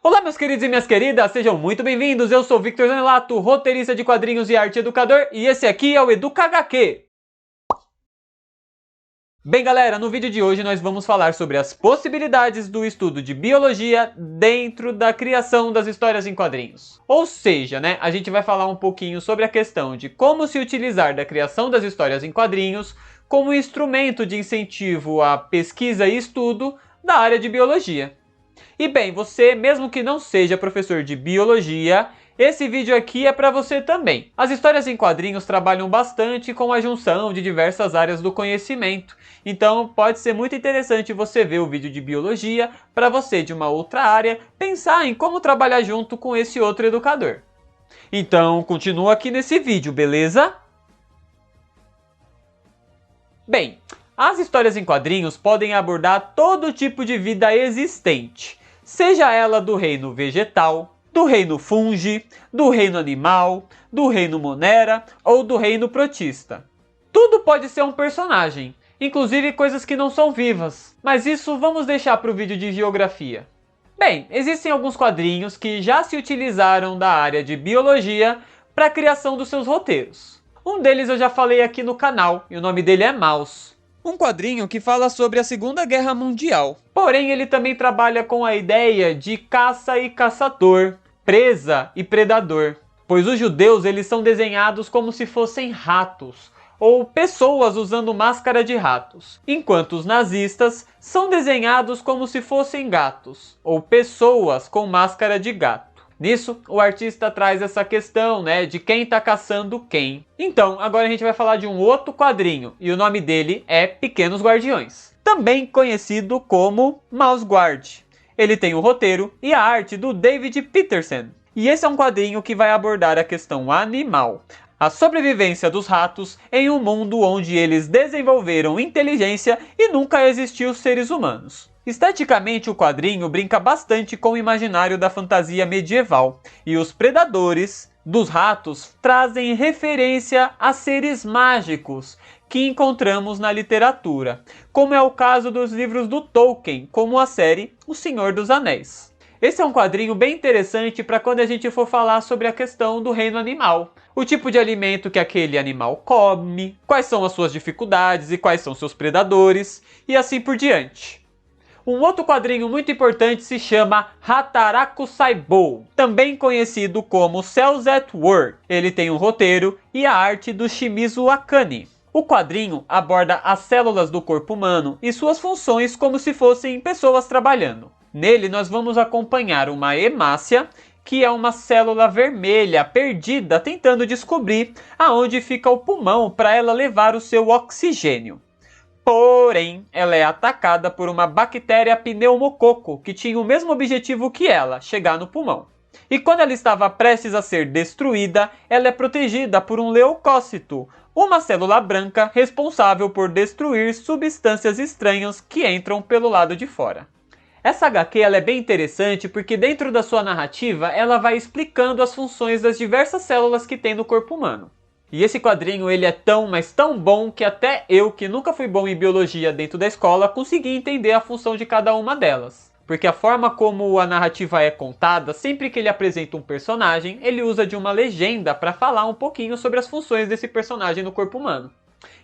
Olá, meus queridos e minhas queridas, sejam muito bem-vindos. Eu sou Victor Zanelato, roteirista de quadrinhos e arte educador, e esse aqui é o EducaHQ. Bem, galera, no vídeo de hoje nós vamos falar sobre as possibilidades do estudo de biologia dentro da criação das histórias em quadrinhos. Ou seja, a gente vai falar um pouquinho sobre a questão de como se utilizar da criação das histórias em quadrinhos como instrumento de incentivo à pesquisa e estudo da área de biologia. E bem, você, mesmo que não seja professor de biologia, esse vídeo aqui é para você também. As histórias em quadrinhos trabalham bastante com a junção de diversas áreas do conhecimento, então pode ser muito interessante você ver o vídeo de biologia para você de uma outra área pensar em como trabalhar junto com esse outro educador. Então, continua aqui nesse vídeo, beleza? Bem, as histórias em quadrinhos podem abordar todo tipo de vida existente, seja ela do reino vegetal, do reino fungi, do reino animal, do reino monera ou do reino protista. Tudo pode ser um personagem, inclusive coisas que não são vivas, mas isso vamos deixar para o vídeo de geografia. Bem, existem alguns quadrinhos que já se utilizaram da área de biologia para a criação dos seus roteiros. Um deles eu já falei aqui no canal, e o nome dele é Maus. Um quadrinho que fala sobre a Segunda Guerra Mundial. Porém, ele também trabalha com a ideia de caça e caçador, presa e predador. Pois os judeus eles são desenhados como se fossem ratos, ou pessoas usando máscara de ratos. Enquanto os nazistas são desenhados como se fossem gatos, ou pessoas com máscara de gato. Nisso, o artista traz essa questão, de quem está caçando quem. Então, agora a gente vai falar de um outro quadrinho, e o nome dele é Pequenos Guardiões, também conhecido como Mouse Guard. Ele tem o roteiro e a arte do David Peterson. E esse é um quadrinho que vai abordar a questão animal, a sobrevivência dos ratos em um mundo onde eles desenvolveram inteligência e nunca existiu seres humanos. Esteticamente, o quadrinho brinca bastante com o imaginário da fantasia medieval, e os predadores dos ratos trazem referência a seres mágicos que encontramos na literatura, como é o caso dos livros do Tolkien, como a série O Senhor dos Anéis. Esse é um quadrinho bem interessante para quando a gente for falar sobre a questão do reino animal. O tipo de alimento que aquele animal come, quais são as suas dificuldades e quais são seus predadores, e assim por diante. Um outro quadrinho muito importante se chama Hataraku Saibou, também conhecido como Cells at Work. Ele tem um roteiro e a arte do Shimizu Akane. O quadrinho aborda as células do corpo humano e suas funções como se fossem pessoas trabalhando. Nele nós vamos acompanhar uma hemácia, que é uma célula vermelha perdida tentando descobrir aonde fica o pulmão para ela levar o seu oxigênio. Porém, ela é atacada por uma bactéria pneumococo que tinha o mesmo objetivo que ela, chegar no pulmão. E quando ela estava prestes a ser destruída, ela é protegida por um leucócito, uma célula branca responsável por destruir substâncias estranhas que entram pelo lado de fora. Essa HQ ela é bem interessante porque dentro da sua narrativa ela vai explicando as funções das diversas células que tem no corpo humano. E esse quadrinho ele é tão, mas tão bom que até eu, que nunca fui bom em biologia dentro da escola, consegui entender a função de cada uma delas. Porque a forma como a narrativa é contada, sempre que ele apresenta um personagem, ele usa de uma legenda para falar um pouquinho sobre as funções desse personagem no corpo humano.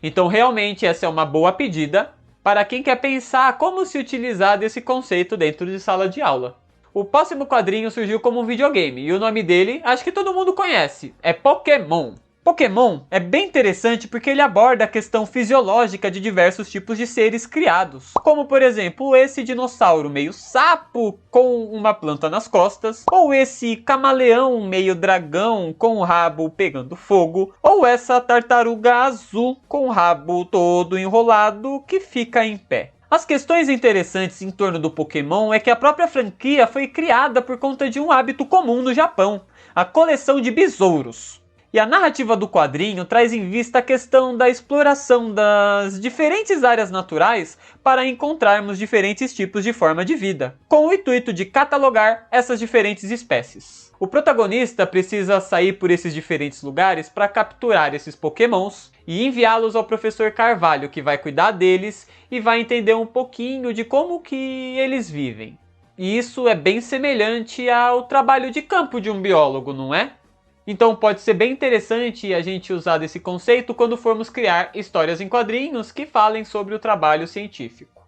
Então realmente essa é uma boa pedida para quem quer pensar como se utilizar desse conceito dentro de sala de aula. O próximo quadrinho surgiu como um videogame, e o nome dele acho que todo mundo conhece, é Pokémon. Pokémon é bem interessante porque ele aborda a questão fisiológica de diversos tipos de seres criados, como por exemplo esse dinossauro meio sapo com uma planta nas costas, ou esse camaleão meio dragão com o rabo pegando fogo, ou essa tartaruga azul com o rabo todo enrolado que fica em pé. As questões interessantes em torno do Pokémon é que a própria franquia foi criada por conta de um hábito comum no Japão, a coleção de besouros. E a narrativa do quadrinho traz em vista a questão da exploração das diferentes áreas naturais para encontrarmos diferentes tipos de forma de vida, com o intuito de catalogar essas diferentes espécies. O protagonista precisa sair por esses diferentes lugares para capturar esses pokémons e enviá-los ao professor Carvalho, que vai cuidar deles e vai entender um pouquinho de como que eles vivem. E isso é bem semelhante ao trabalho de campo de um biólogo, não é? Então pode ser bem interessante a gente usar desse conceito quando formos criar histórias em quadrinhos que falem sobre o trabalho científico.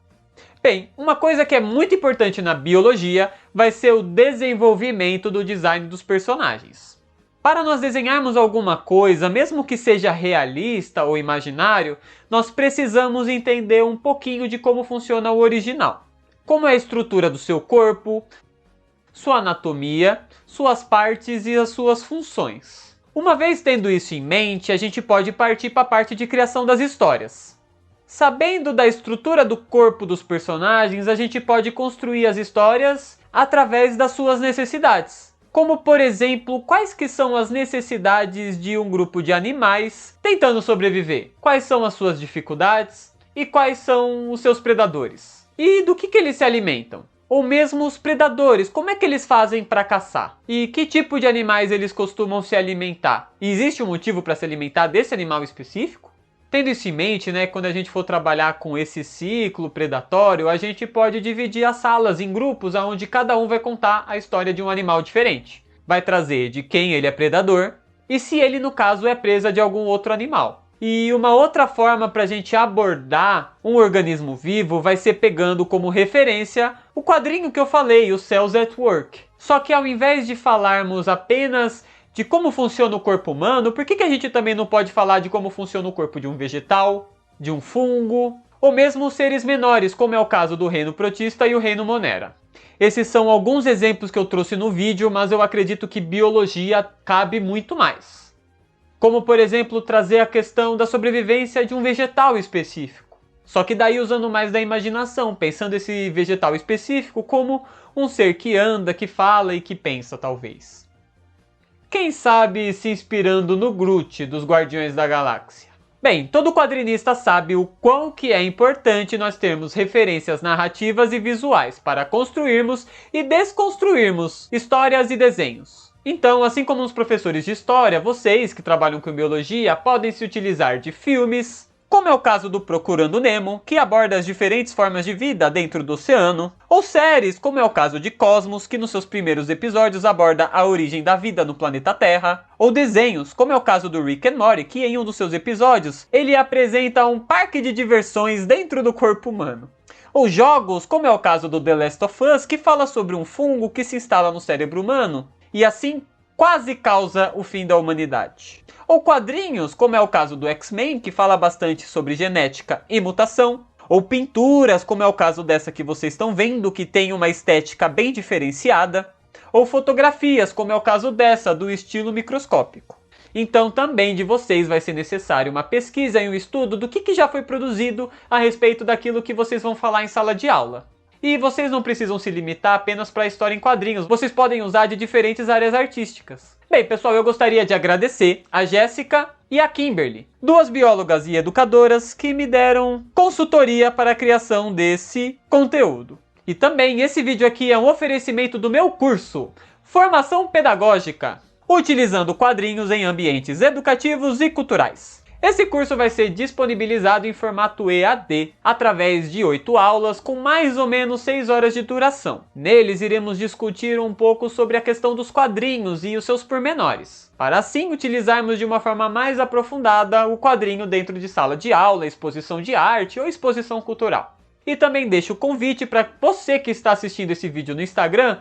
Bem, uma coisa que é muito importante na biologia vai ser o desenvolvimento do design dos personagens. Para nós desenharmos alguma coisa, mesmo que seja realista ou imaginário, nós precisamos entender um pouquinho de como funciona o original. Como é a estrutura do seu corpo, sua anatomia, suas partes e as suas funções. Uma vez tendo isso em mente, a gente pode partir para a parte de criação das histórias. Sabendo da estrutura do corpo dos personagens, a gente pode construir as histórias através das suas necessidades. Como, por exemplo, quais que são as necessidades de um grupo de animais tentando sobreviver? Quais são as suas dificuldades? E quais são os seus predadores? E do que eles se alimentam? Ou mesmo os predadores, como é que eles fazem para caçar? E que tipo de animais eles costumam se alimentar? E existe um motivo para se alimentar desse animal específico? Tendo isso em mente, quando a gente for trabalhar com esse ciclo predatório, a gente pode dividir as salas em grupos onde cada um vai contar a história de um animal diferente. Vai trazer de quem ele é predador e se ele, no caso, é presa de algum outro animal. E uma outra forma para a gente abordar um organismo vivo vai ser pegando como referência o quadrinho que eu falei, o Cells at Work. Só que ao invés de falarmos apenas de como funciona o corpo humano, por que a gente também não pode falar de como funciona o corpo de um vegetal, de um fungo, ou mesmo seres menores, como é o caso do reino protista e o reino Monera? Esses são alguns exemplos que eu trouxe no vídeo, mas eu acredito que biologia cabe muito mais. Como, por exemplo, trazer a questão da sobrevivência de um vegetal específico. Só que daí usando mais da imaginação, pensando esse vegetal específico como um ser que anda, que fala e que pensa, talvez. Quem sabe se inspirando no Groot dos Guardiões da Galáxia. Bem, todo quadrinista sabe o quão que é importante nós termos referências narrativas e visuais para construirmos e desconstruirmos histórias e desenhos. Então, assim como os professores de história, vocês que trabalham com biologia podem se utilizar de filmes, como é o caso do Procurando Nemo, que aborda as diferentes formas de vida dentro do oceano, ou séries, como é o caso de Cosmos, que nos seus primeiros episódios aborda a origem da vida no planeta Terra, ou desenhos, como é o caso do Rick and Morty, que em um dos seus episódios ele apresenta um parque de diversões dentro do corpo humano. Ou jogos, como é o caso do The Last of Us, que fala sobre um fungo que se instala no cérebro humano e assim quase causa o fim da humanidade. Ou quadrinhos, como é o caso do X-Men, que fala bastante sobre genética e mutação. Ou pinturas, como é o caso dessa que vocês estão vendo, que tem uma estética bem diferenciada. Ou fotografias, como é o caso dessa, do estilo microscópico. Então também de vocês vai ser necessário uma pesquisa e um estudo do que já foi produzido a respeito daquilo que vocês vão falar em sala de aula. E vocês não precisam se limitar apenas para a história em quadrinhos, vocês podem usar de diferentes áreas artísticas. Bem, pessoal, eu gostaria de agradecer a Jéssica e a Kimberly, duas biólogas e educadoras que me deram consultoria para a criação desse conteúdo. E também esse vídeo aqui é um oferecimento do meu curso Formação Pedagógica, utilizando quadrinhos em ambientes educativos e culturais. Esse curso vai ser disponibilizado em formato EAD, através de 8 aulas com mais ou menos 6 horas de duração. Neles iremos discutir um pouco sobre a questão dos quadrinhos e os seus pormenores, para assim utilizarmos de uma forma mais aprofundada o quadrinho dentro de sala de aula, exposição de arte ou exposição cultural. E também deixo o convite para você que está assistindo esse vídeo no Instagram,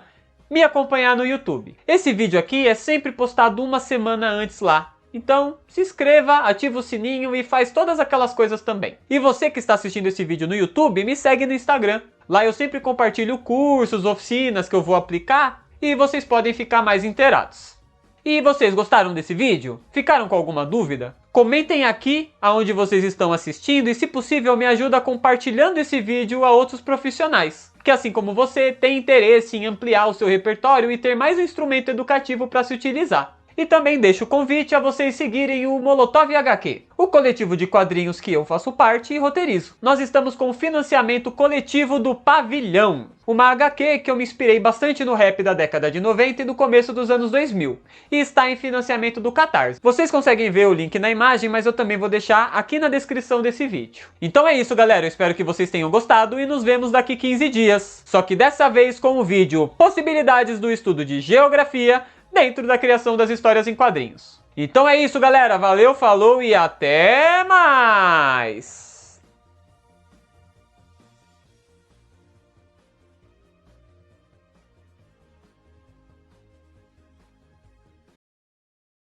me acompanhar no YouTube. Esse vídeo aqui é sempre postado uma semana antes lá. Então, se inscreva, ativa o sininho e faz todas aquelas coisas também. E você que está assistindo esse vídeo no YouTube, me segue no Instagram. Lá eu sempre compartilho cursos, oficinas que eu vou aplicar e vocês podem ficar mais inteirados. E vocês gostaram desse vídeo? Ficaram com alguma dúvida? Comentem aqui aonde vocês estão assistindo e, se possível, me ajuda compartilhando esse vídeo a outros profissionais que, assim como você, tem interesse em ampliar o seu repertório e ter mais um instrumento educativo para se utilizar. E também deixo o convite a vocês seguirem o Molotov HQ, o coletivo de quadrinhos que eu faço parte e roteirizo. Nós estamos com o financiamento coletivo do Pavilhão, uma HQ que eu me inspirei bastante no rap da década de 90 e do começo dos anos 2000, e está em financiamento do Catarse. Vocês conseguem ver o link na imagem, mas eu também vou deixar aqui na descrição desse vídeo. Então é isso, galera, eu espero que vocês tenham gostado e nos vemos daqui 15 dias. Só que dessa vez com o vídeo Possibilidades do Estudo de Geografia dentro da criação das histórias em quadrinhos. Então é isso, galera. Valeu, falou e até mais!